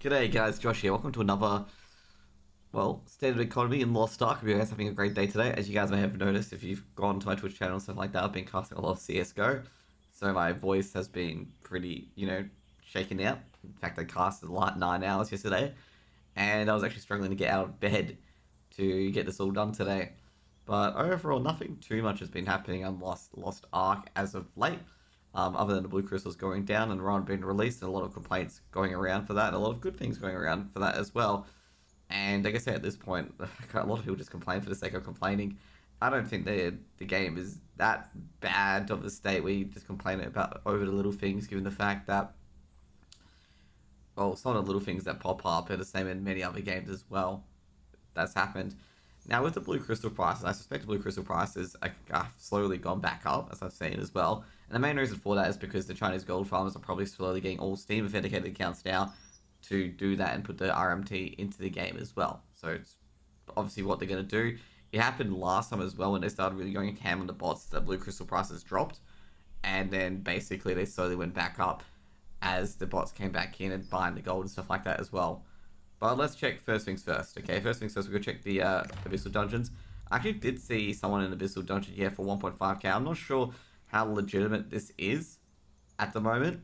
G'day guys, Josh here. Welcome to another, State of Economy in Lost Ark. Hope you guys having a great day today. As you guys may have noticed, if you've gone to my Twitch channel and stuff like that, I've been casting a lot of CSGO. So my voice has been pretty, shaken out. In fact, I casted like 9 hours yesterday. And I was actually struggling to get out of bed to get this all done today. But overall, nothing too much has been happening on Lost Ark as of late. Other than the blue crystals going down and Ron being released, and a lot of complaints going around for that, and a lot of good things going around for that as well. And like I say, at this point, a lot of people just complain for the sake of complaining. I don't think the game is that bad of a state where you just complain about over the little things, given the fact that, some of the little things that pop up are the same in many other games as well. That's happened. Now, with the blue crystal prices, I suspect the blue crystal prices have slowly gone back up, as I've seen as well. And the main reason for that is because the Chinese gold farmers are probably slowly getting all Steam authenticated accounts now to do that and put the RMT into the game as well. So it's obviously what they're going to do. It happened last time as well when they started really going ham on the bots. The blue crystal prices dropped, and then basically they slowly went back up as the bots came back in and buying the gold and stuff like that as well. But let's check first things first, okay? First things first, we're going to check the Abyssal Dungeons. I actually did see someone in Abyssal Dungeon here for 1.5k. I'm not sure how legitimate this is at the moment,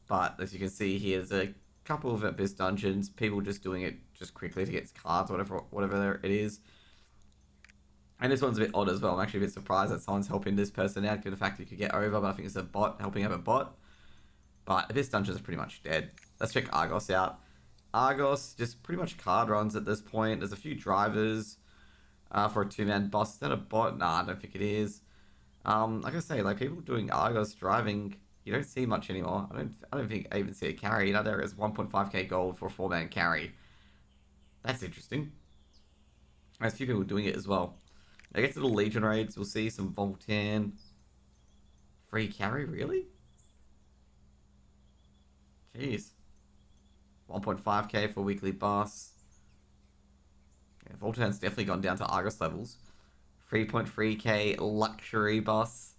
but as you can see here, there's a couple of Abyss Dungeons, people just doing it just quickly to get cards, whatever it is. And this one's a bit odd as well. I'm actually a bit surprised that someone's helping this person out, given the fact that you could get over, but I think it's a bot helping out a bot. But Abyss Dungeons are pretty much dead. Let's check Argos out. Argos, just pretty much card runs at this point. There's a few drivers for a 2-man boss. Is that a bot? Nah, I don't think it is. Like I say, like people doing Argos driving, you don't see much anymore. I don't think I even see a carry. You know, there is 1.5k gold for a 4-man carry. That's interesting. There's a few people doing it as well. I get to the Legion raids, we'll see some Voltan. Free carry, really? Jeez. 1.5k for weekly boss. Yeah, Voltan's definitely gone down to Argus levels. 3.3k luxury boss.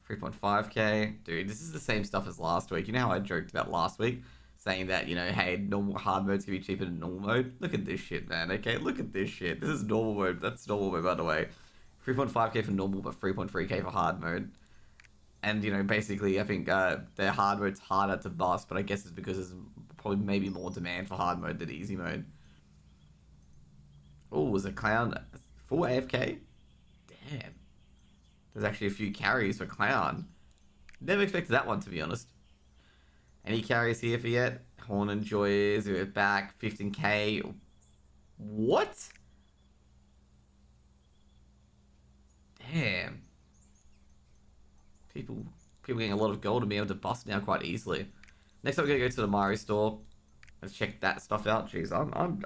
3.5k. Dude, this is the same stuff as last week. You know how I joked about last week? Saying that, hey, normal hard mode's gonna be cheaper than normal mode? Look at this shit, man, okay? Look at this shit. This is normal mode. That's normal mode, by the way. 3.5k for normal, but 3.3k for hard mode. And, basically, I think their hard mode's harder to bust, but I guess it's because there's probably maybe more demand for hard mode than easy mode. Oh, was a clown full AFK? Damn. There's actually a few carries for clown. Never expected that one, to be honest. Any carries here for yet? Horn and Joyers, we're back, 15k. What? Damn. People getting a lot of gold and being able to bust now quite easily. Next up, we're gonna go to the Mari store. Let's check that stuff out. Jeez,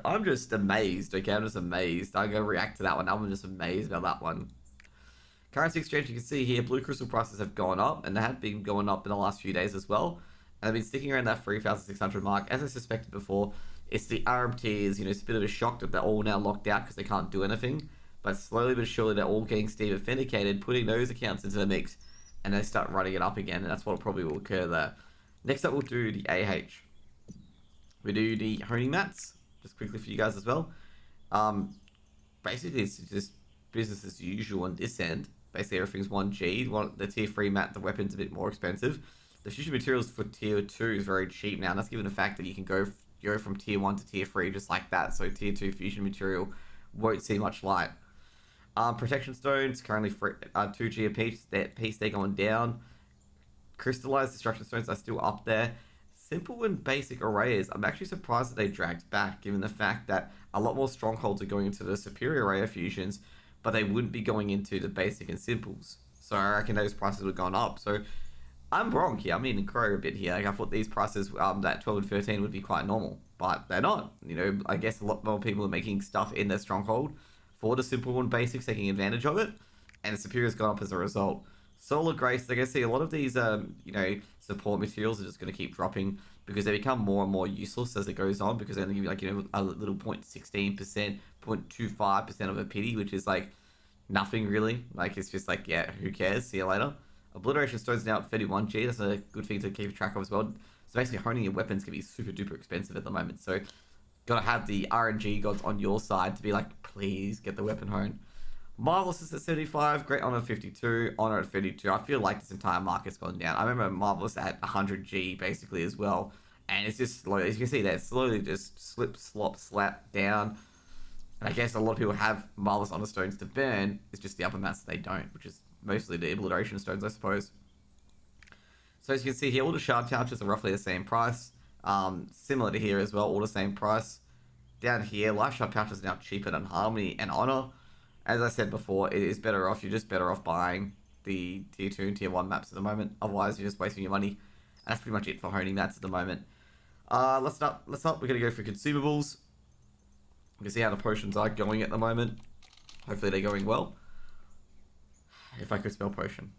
I'm just amazed. Okay, I'm just amazed. I'm gonna react to that one. I'm just amazed about that one. Currency exchange, you can see here, blue crystal prices have gone up, and they have been going up in the last few days as well. And they've been sticking around that 3,600 mark. As I suspected before, it's the RMTs. It's a bit of a shock that they're all now locked out because they can't do anything. But slowly but surely, they're all getting Steam authenticated, putting those accounts into the mix, and they start running it up again, and that's what probably will occur there. Next up, we'll do the AH. We do the honing mats, just quickly for you guys as well. Basically, it's just business as usual on this end. Basically, everything's 1G. The tier 3 mat, the weapon's a bit more expensive. The fusion materials for tier 2 is very cheap now, and that's given the fact that you can go from tier 1 to tier 3 just like that, so tier 2 fusion material won't see much light. Protection stones, currently 2G a piece, they're going down. Crystallized destruction stones are still up there. Simple and basic arrays, I'm actually surprised that they dragged back, given the fact that a lot more strongholds are going into the superior array of fusions, but they wouldn't be going into the basic and simples. So I reckon those prices would have gone up. So I'm wrong here. I'm eating crow a bit here. I thought these prices, that 12 and 13 would be quite normal, but they're not. I guess a lot more people are making stuff in their stronghold for the simple and basics, taking advantage of it, and the superior's gone up as a result. Solar Grace, they're going to see a lot of these, support materials are just going to keep dropping because they become more and more useless as it goes on, because they only give you, a little 0.16%, 0.25% of a pity, which is, nothing really. It's just yeah, who cares? See you later. Obliteration Stone's now at 31G. That's a good thing to keep track of as well. So basically, honing your weapons can be super duper expensive at the moment. So, gotta have the RNG gods on your side to be like, please get the weapon hone. Marvelous is at 75, Great Honor at 52, Honor at 32. I feel like this entire market's gone down. I remember Marvelous at 100G basically as well. And it's just slowly, as you can see there, slowly just slip, slop, slap down. And I guess a lot of people have Marvelous Honor Stones to burn. It's just the upper mats they don't, which is mostly the Obliteration Stones, I suppose. So as you can see here, all the Shard Pouches are roughly the same price. Similar to here as well, all the same price. Down here, Life Shard Pouches are now cheaper than Harmony and Honor. As I said before, it is better off. You're just better off buying the Tier 2 and Tier 1 maps at the moment. Otherwise, you're just wasting your money. And that's pretty much it for honing mats at the moment. Let's start. We're going to go for consumables. You can see how the potions are going at the moment. Hopefully they're going well. If I could spell potion.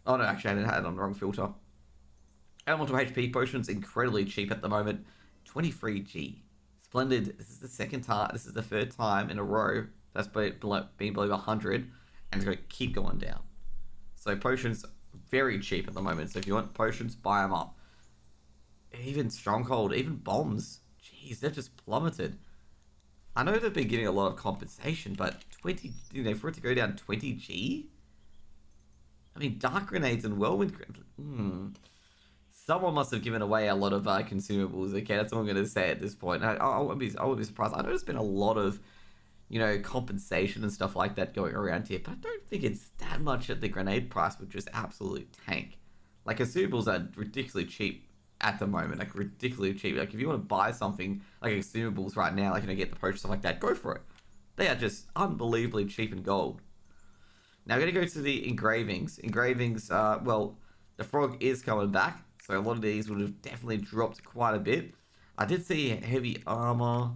Oh no, actually I had it on the wrong filter. Elemental HP potions, incredibly cheap at the moment. 23G. Splendid. This is the second time, this is the third time in a row that's been below 100. And it's going to keep going down. So potions, very cheap at the moment. So if you want potions, buy them up. Even Stronghold, even bombs. Jeez, they've just plummeted. I know they've been getting a lot of compensation, but 20, for it to go down 20G? I mean, Dark Grenades and Whirlwind... Someone must have given away a lot of consumables, okay? That's all I'm going to say at this point. I wouldn't be surprised. I know there's been a lot of, compensation and stuff like that going around here, but I don't think it's that much at the grenade price, which is absolute tank. Like, consumables are ridiculously cheap at the moment, like ridiculously cheap. Like if you want to buy something like consumables right now, like get the potion stuff like that, go for it. They are just unbelievably cheap in gold. Now we're gonna go to the engravings. Engravings, well, the frog is coming back, so a lot of these would have definitely dropped quite a bit. I did see heavy armor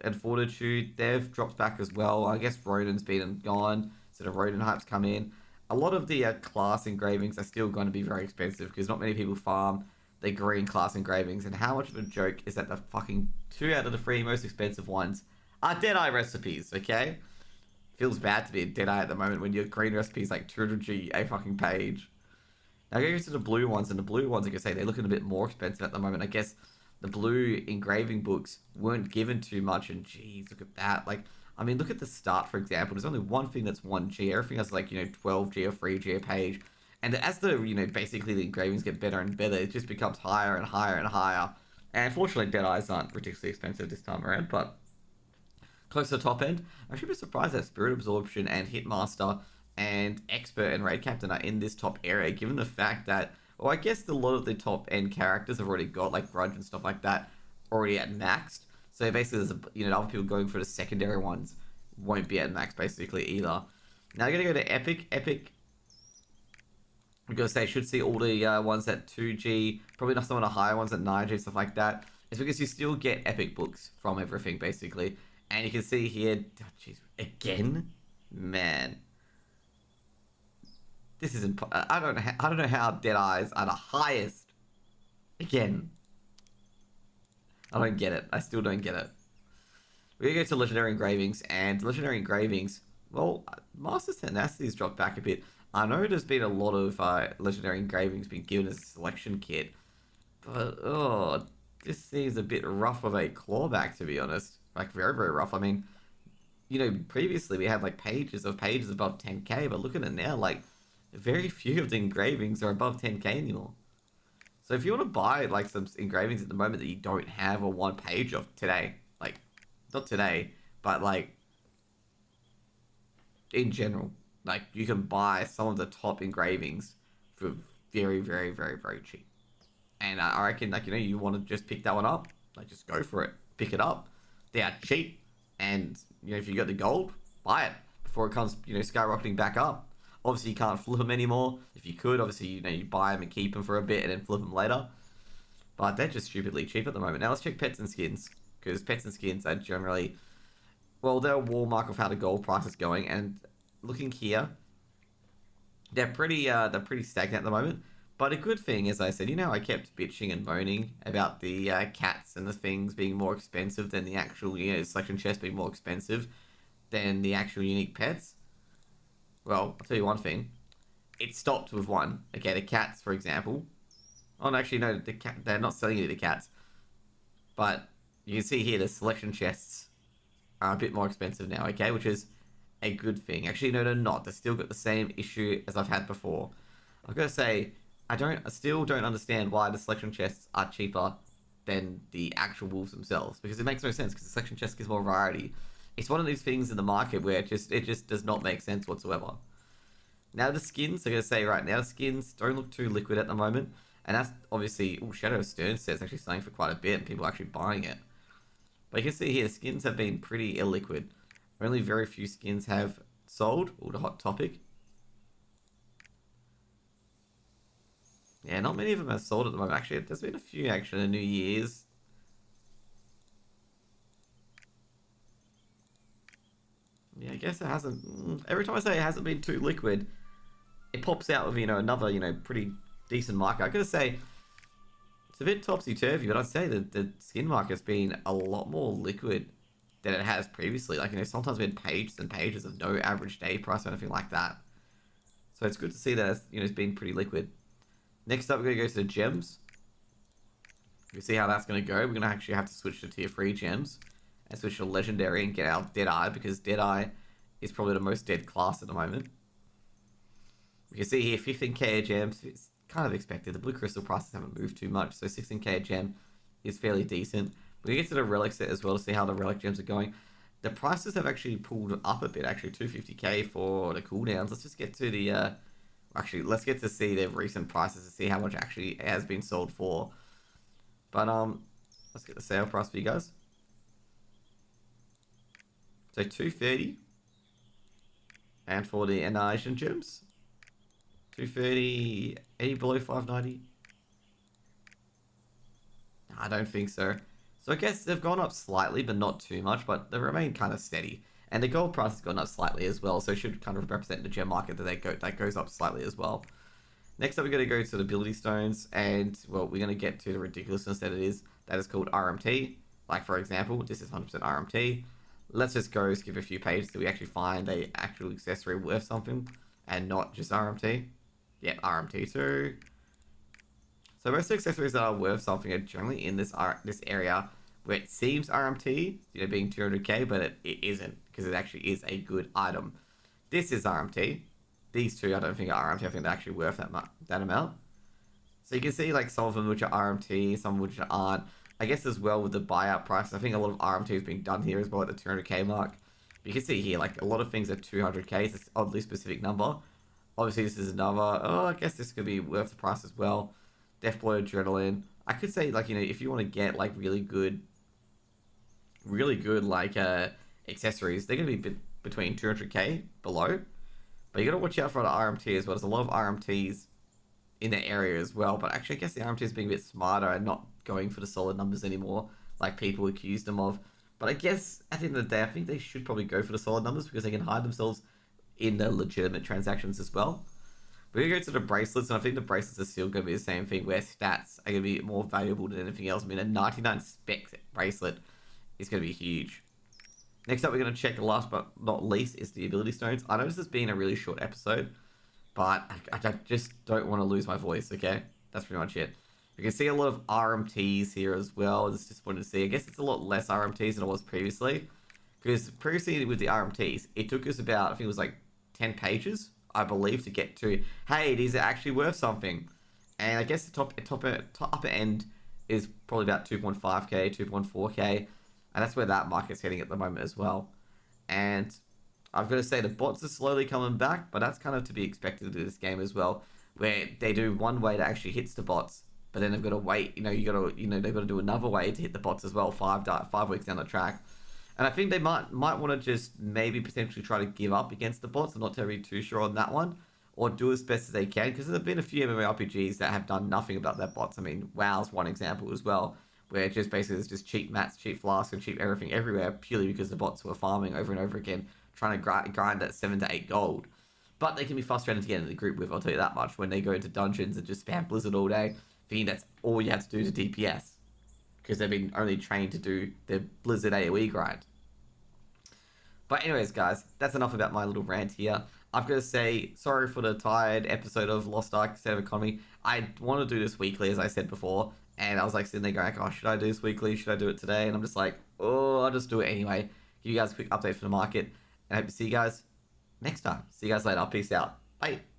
and fortitude. They've dropped back as well. I guess Rodin's been and gone, so the Rodin hypes come in. A lot of the class engravings are still going to be very expensive because not many people farm the green class engravings, and how much of a joke is that the fucking 2 out of the 3 most expensive ones are Deadeye recipes, okay? Feels bad to be a Deadeye at the moment when your green recipe is like 200G a fucking page. Now go to the blue ones, and the blue ones, like I say, they're looking a bit more expensive at the moment. I guess the blue engraving books weren't given too much, and geez, look at that. Like, I mean, look at the start, for example. There's only one thing that's 1G. Everything else is like, 12G or 3G a page. And as the, basically the engravings get better and better, it just becomes higher and higher and higher. And unfortunately, Deadeyes aren't ridiculously expensive this time around, but close to the top end. I should be surprised that Spirit Absorption and Hitmaster and Expert and Raid Captain are in this top area, given the fact that, well, I guess a lot of the top end characters have already got, like Grudge and stuff like that, already at maxed. So basically, there's other people going for the secondary ones won't be at max, basically, either. Now, you're going to go to Epic. Epic, I'm going to say, should see all the ones at 2G, probably not some of the higher ones at 9G, stuff like that. It's because you still get Epic books from everything, basically. And you can see here, oh, jeez, again? Man. This is I don't know how Deadeyes are the highest. Again. I don't get it. I still don't get it. We're going to go to Legendary Engravings, and Legendary Engravings, well, Master's Tenacity's dropped back a bit. I know there's been a lot of Legendary Engravings being given as a selection kit, but, oh, this seems a bit rough of a clawback, to be honest. Like, very, very rough. I mean, previously we had, like, pages above 10k, but look at it now, like, very few of the engravings are above 10k anymore. So if you want to buy, like, some engravings at the moment that you don't have a one page of today, like, not today, but, like, in general, like, you can buy some of the top engravings for very, very, very, very cheap. And I reckon, like, you want to just pick that one up, like, just go for it. Pick it up. They are cheap. And, if you got the gold, buy it before it comes, skyrocketing back up. Obviously, you can't flip them anymore. If you could, obviously, you buy them and keep them for a bit and then flip them later. But they're just stupidly cheap at the moment. Now, let's check pets and skins. Because pets and skins are generally, well, they're a wallmark of how the gold price is going. And looking here, they're pretty stagnant at the moment. But a good thing, as I said, I kept bitching and moaning about the cats and the things being more expensive than the actual, selection chest being more expensive than the actual unique pets. Well, I'll tell you one thing. it stopped with one. Okay, the cats, for example. Oh, no, actually, no, the cat, they're not selling any of the cats. But you can see here the selection chests are a bit more expensive now, okay, which is a good thing. Actually, no, they're not. They've still got the same issue as I've had before. I've got to say, I still don't understand why the selection chests are cheaper than the actual wolves themselves, because it makes no sense, because the selection chest gives more variety. It's one of these things in the market where it just does not make sense whatsoever. Now the skins, I'm gonna say right now, the skins don't look too liquid at the moment, and that's obviously Shadow of Stern set's actually selling for quite a bit, and people are actually buying it. But you can see here, skins have been pretty illiquid. Only very few skins have sold. All the hot topic. Yeah, not many of them have sold at the moment. Actually, there's been a few actually in New Year's. Yeah, I guess it hasn't. Every time I say it hasn't been too liquid, it pops out with another pretty decent market. I gotta say it's a bit topsy turvy, but I'd say that the skin market's been a lot more liquid than it has previously. Like sometimes been pages and pages of no average day price or anything like that. So it's good to see that it's been pretty liquid. Next up, we're gonna go to the gems. We see how that's gonna go. We're gonna actually have to switch to tier 3 gems and switch to legendary and get our Deadeye, because Deadeye is probably the most dead class at the moment. You can see here 15k a gem. It's kind of expected. The blue crystal prices haven't moved too much, so 16k a gem is fairly decent. We're gonna get to the relic set as well to see how the relic gems are going. The prices have actually pulled up a bit, actually 250k for the cooldowns. Let's just get to the actually, let's get to see their recent prices to see how much actually has been sold for. But let's get the sale price for you guys. So 230, and for the Annihilation gems, 230, any below 590. I don't think so. So I guess they've gone up slightly, but not too much. But they remain kind of steady. And the gold price has gone up slightly as well, so it should kind of represent the gem market that goes up slightly as well. Next up, we're going to go to the ability stones, and well, we're going to get to the ridiculousness that it is. That is called RMT. Like for example, this is 100% RMT. Let's just go skip a few pages till we actually find a actual accessory worth something, and not just RMT. Yep, RMT too. So most accessories that are worth something are generally in this area where it seems RMT, being 200k, but it isn't, because it actually is a good item. This is RMT. These two I don't think are RMT. I think they're actually worth that amount. So you can see like some of them which are RMT, some which aren't. I guess as well with the buyout price, I think a lot of RMT is being done here as well at the 200k mark. But you can see here, like a lot of things are 200k. It's an oddly specific number. Obviously, this is another. Oh, I guess this could be worth the price as well. Deathblow, Adrenaline. I could say like if you want to get like really good like accessories, they're gonna be between 200k below. But you gotta watch out for the RMT as well. There's a lot of RMTs in the area as well. But actually, I guess the RMT is being a bit smarter and not going for the solid numbers anymore, like people accused them of. But I guess at the end of the day, I think they should probably go for the solid numbers, because they can hide themselves in the legitimate transactions as well. We're going to go to the bracelets, and I think the bracelets are still going to be the same thing, where stats are going to be more valuable than anything else. I mean, a 99 spec bracelet is going to be huge. Next up, we're going to check, last but not least, is the ability stones. I know this has been a really short episode, but I just don't want to lose my voice, okay? That's pretty much it. You can see a lot of RMTs here as well. It's just wanted to see. I guess it's a lot less RMTs than it was previously. Because previously with the RMTs, it took us about, I think it was like 10 pages, I believe, to get to, hey, these are actually worth something. And I guess the upper end is probably about 2.5k, 2.4k. And that's where that market's heading at the moment as well. And I've got to say the bots are slowly coming back, but that's kind of to be expected in this game as well, where they do one way to actually hit the bots, but then they've got to wait. They've got to do another way to hit the bots as well, 5 weeks down the track. And I think they might want to just maybe potentially try to give up against the bots. I'm not terribly too sure on that one, or do as best as they can, because there have been a few MMORPGs that have done nothing about their bots. I mean, WoW's one example as well, where it just basically is just cheap mats, cheap flasks, and cheap everything everywhere, purely because the bots were farming over and over again, trying to grind at 7 to 8 gold. But they can be frustrating to get in the group with, I'll tell you that much, when they go into dungeons and just spam Blizzard all day, thinking that's all you have to do to DPS, because they've been only trained to do the Blizzard AoE grind. But anyways, guys, that's enough about my little rant here. I've got to say, sorry for the tired episode of Lost Ark State of Economy. I want to do this weekly, as I said before, and I was like sitting there going, oh, should I do this weekly? Should I do it today? And I'm just like, oh, I'll just do it anyway. Give you guys a quick update for the market, and I hope to see you guys next time. See you guys later. Peace out. Bye.